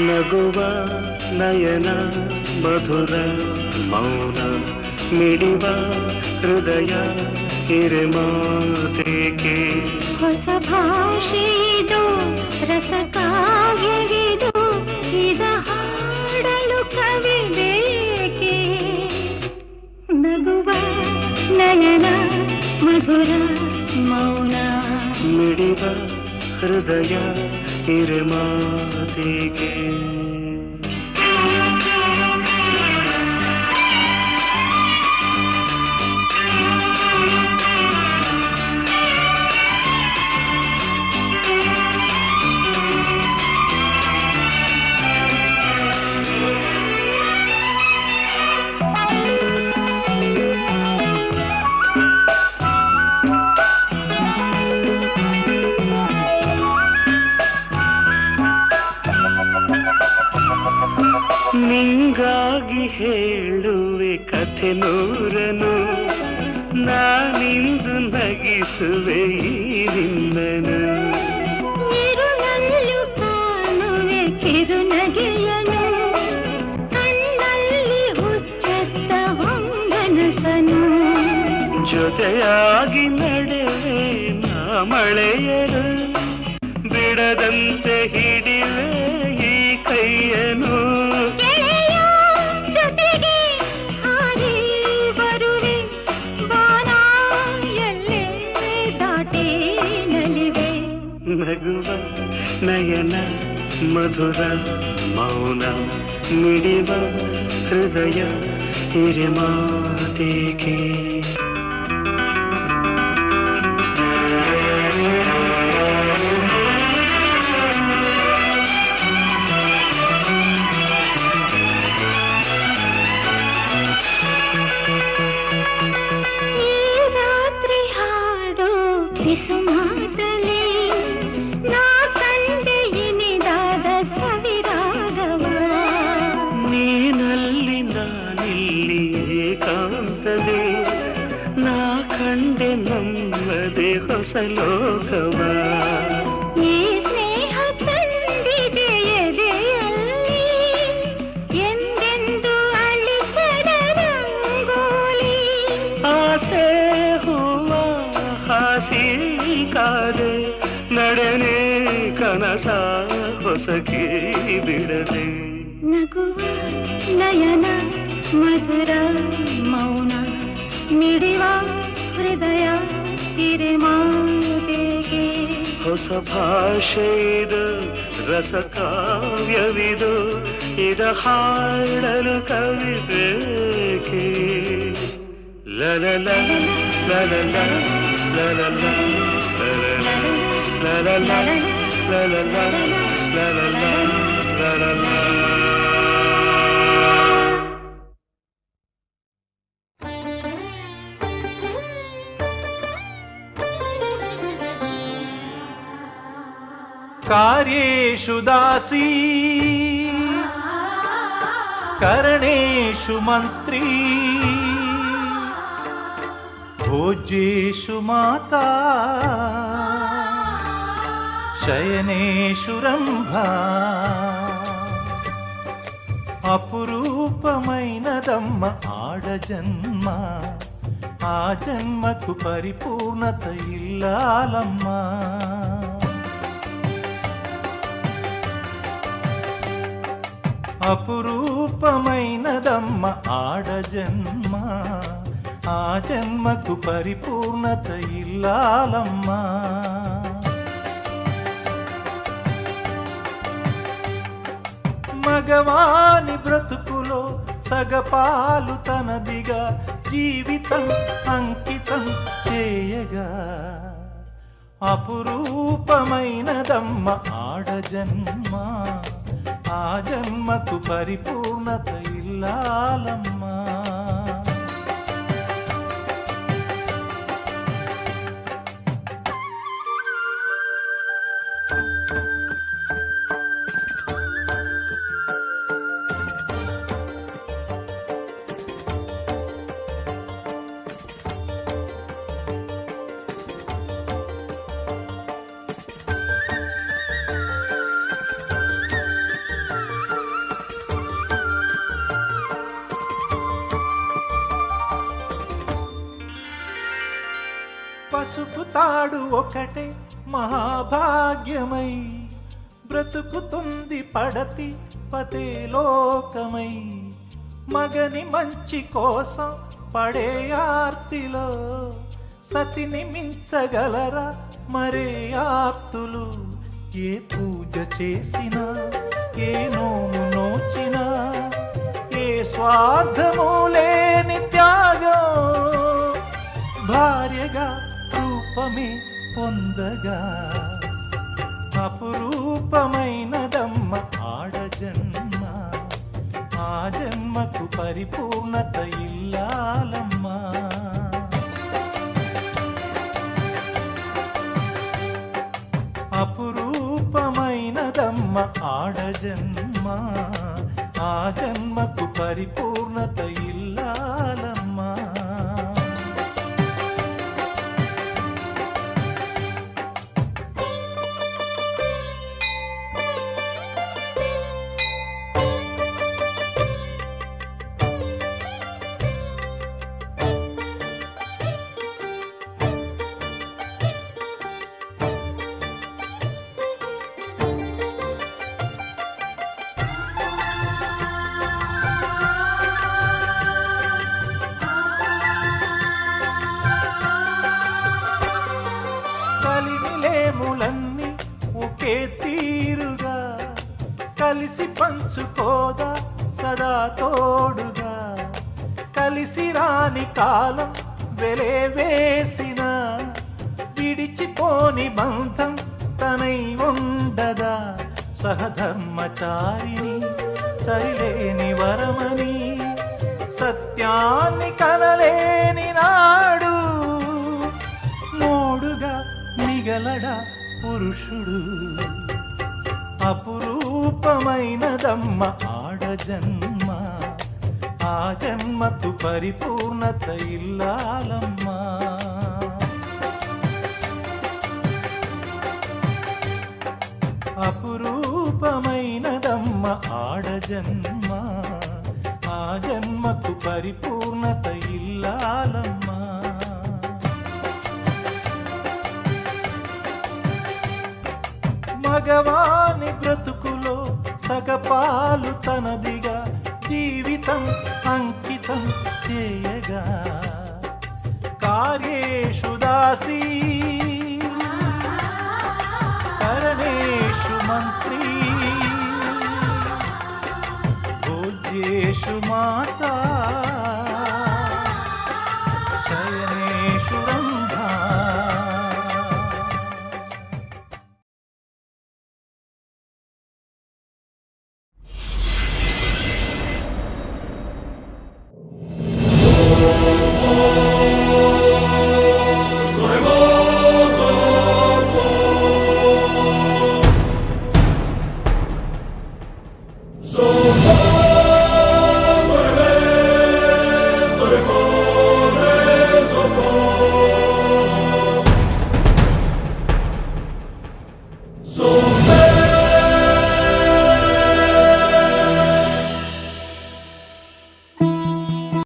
ನಗುವ ನಯನ ಮಧುರ ಮೌನ ಮಿಡಿವ ಹೃದಯ ಹಿರಿಮಾತೆಗೆ ಹೊಸ ಭಾಷೆದು ರಸ ಕಾವ್ಯವಿದು ಇದ ಹಾಡಲು ಕವಿ ಬೇಕೆ ನಗುವ ನಯನ ಮಧುರ ಮೌನ ಮಿಡಿವ ಹೃದಯ ಹಿರಿಮಾತೆಗೆ ನಿಂಗಾಗಿ ಹೇಳುವೆ ಕಥೆ ನೂರನು ನಾನಿಂದು ನಗಿಸುವೆ ನಿನ್ನನು ಇರುಳಲ್ಲೂ ಕಾಣುವೆ ಕಿರುನಗೆಯನು ಕಣ್ಣಲ್ಲಿ ಹುಚ್ಚೆತ್ತ ಹೊಂಗನಸನು ಜೊತೆಯಾಗಿ ನಡೆವೆ ನಾ ಮಳೆಯರು ಬಿಡದಂತೆ ಹಿಡಿವೆ ಈ ಕೈಯನು ನಗುವ ನಯನ ಮಧುರ ಮೌನ ಮಿಡಿವ ಹೃದಯ ಹಿರಿಮಾತೆಗೆ ಈ ರಾತ್ರಿ ಹಾಡು ಕಿಸುಮಾತಲೆ ನೀನಲ್ಲಿ ನಾನಿಲ್ಲಿ ಏಕಾಂತವೇ ನಾ ಕಂಡೆ ನಮ್ಮದೇ ಹೊಸ ಲೋಕವ ಈ ಸ್ನೇಹ ತಂದಿದೆ ಎದೆಯಲ್ಲಿ ಎಂದೆಂದು ಅಳಿಸದ ರಂಗೋಲಿ ಆಸೆ ಹೂವ ಹಾಸಿ ಕಾದೆ ನಡೆನೆ ಕನಸ ಹೊಸಕಿ ಬಿಡದೆ ನಗುವ ನಯನ ಮಧುರ ಮೌನ ಮಿಡಿವ ಹೃದಯ ಹಿರಿಮಾತೆಗೆ ಹೊಸ ಭಾಷೆ ಇದು ರಸ ಕಾವ್ಯವಿದು ಇದ ಹಾಡಲು ಕವಿ ಬೇಕೆ ಲಲಲ ಲಲಲ ಲಲಲ ಲಲಲ ಲಲಲ ಲಲಲ ಲಲಲ कार्येषु दासी करणेषु मन्त्री भोज्येषु माता शयनेषु रंभा అపురూపమైనదమ్మ ఆడజన్మ ఆ జన్మకు పరిపూర్ణత ఇల్లాలమ్మా అపురూపమైనదమ్మ ఆడజన్మ ఆ జన్మకు పరిపూర్ణత ఇల్లాలమ్మా మగవాని బ్రతుకులో సగపాలు తనదిగా జీవితం అంకితం చేయగా అపురూపమైనదమ్మ ఆడజన్మ ఆ జన్మకు పరిపూర్ణత ఇల్లాలమ్మా పసుపు తాడు ఒకటే మహాభాగ్యమై బ్రతుకుతుంది పడతి పదే లోకమై మగని మంచి కోసం పడే ఆర్తిలో సతిని మించగలరా మరే ఆప్తులు ఏ పూజ చేసినా ఏ నోము నోచినా ఏ స్వార్థము లేని త్యాగం భార్యగా రూపమే పొందగా అపురూపమైనదమ్మ ఆడజన్మ ఆ జన్మకు పరిపూర్ణత ఇల్లాలమ్మా అపురూపమైనదమ్మ ఆడజన్మ ఆ జన్మకు పరిపూర్ణత ఇల్లాలమ్మా కలిమిలేములన్నీ ఒకే తీరుగా కలిసి పంచుకోదా సదా తోడుగా కలిసి రాని కాలం వెలే వేసిన విడిచిపోని బంధం తనై ఉండదా సహధర్మచారిణి సరిలేని వరమని సత్యాన్ని కనలేని నాడు మోడుగా మిగలడా పురుషుడు అపురూపమైనదమ్మ ఆడజన్మ ఆ జన్మకు పరిపూర్ణత ఇల్లాలమ్మా అపురూపమైనదమ్మ ఆడజన్మ ఆ జన్మకు పరిపూర్ణత ఇల్లాలమ్మా మగవాని బ్రతుకులో సగపాలు తనదిగా జీవితం అంకితం చేయగా కార్యేషు దాసీ కరణేషు మంత్రీ భోజ్యేషు మాతా శయనేషు రంభా So